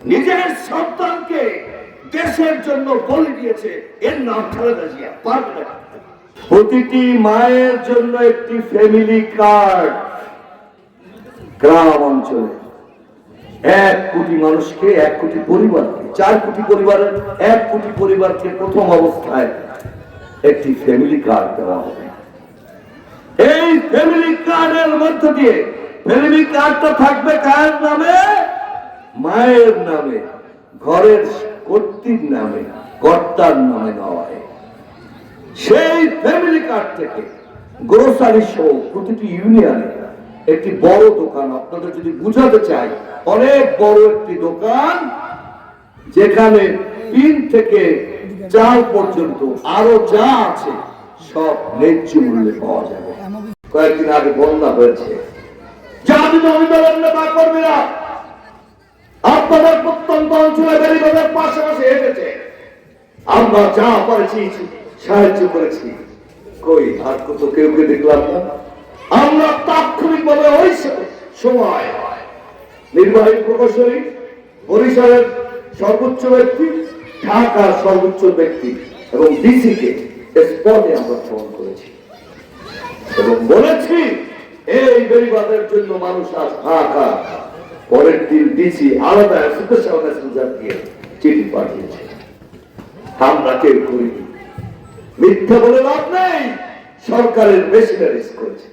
নিজের সন্তানকে দেশের জন্য বলি দিয়েছে, এর নাম খালেদা জিয়া। পারবে না। প্রতিটি মায়ের জন্য একটি ফ্যামিলি কার্ড, গ্রাম অঞ্চলে 1 কোটি মানুষকে, 1 কোটি পরিবারকে, 4 কোটি পরিবারের 1 কোটি পরিবারকে প্রথম অবস্থায় একটি ফ্যামিলি কার্ড দেওয়া হবে। এই ফ্যামিলি কার্ডের মধ্য দিয়ে, ফ্যামিলি কার্ডটা থাকবে কার নামে? মায়ের নামে, ঘরের কর্ত্রীর নামে, কর্তার নামে নয়। সেই ফ্যামিলি কার্ড থেকে গ্রোসারি সহ প্রতিটি ইউনিয়নে একটি বড় দোকান, আপনাদের যদি বুঝাতে চাই, অনেক বড় একটি দোকান, যেখানে 3 থেকে 4 পর্যন্ত আরো যা আছে সব ন্যায্য মূল্যে পাওয়া যাবে। কয়েকদিন আগে বন্যা হয়েছে, জাতি জমিদার নেতা কর্মীরা আপনাদের প্রত্যন্ত অঞ্চলে বেরিবাদের পাশাপাশি হেঁটেছে, আমরা যা পারেছি সাহায্য করেছি। কই আর কত কেউকে দেখলাম না। আমরা তাৎক্ষণিক ভাবে ওই সময় নির্বাহী প্রকৌশলী, বরিশালের সর্বোচ্চ ব্যক্তি, ঢাকার সর্বোচ্চ ব্যক্তি এবং ডিসি কে স্পটে আমরা ফোন করেছি এবং বলেছি এই বেরিবাদের জন্য মানুষ আজ হাহাকার। পরের দিন ডিসি আলাদা স্পেশাল মেসেঞ্জার দিয়ে চিঠি পাঠিয়েছে। আমরা কেউ করিনি, মিথ্যা বলে লাভ নেই, সরকারের মেশিনারিজ করেছে।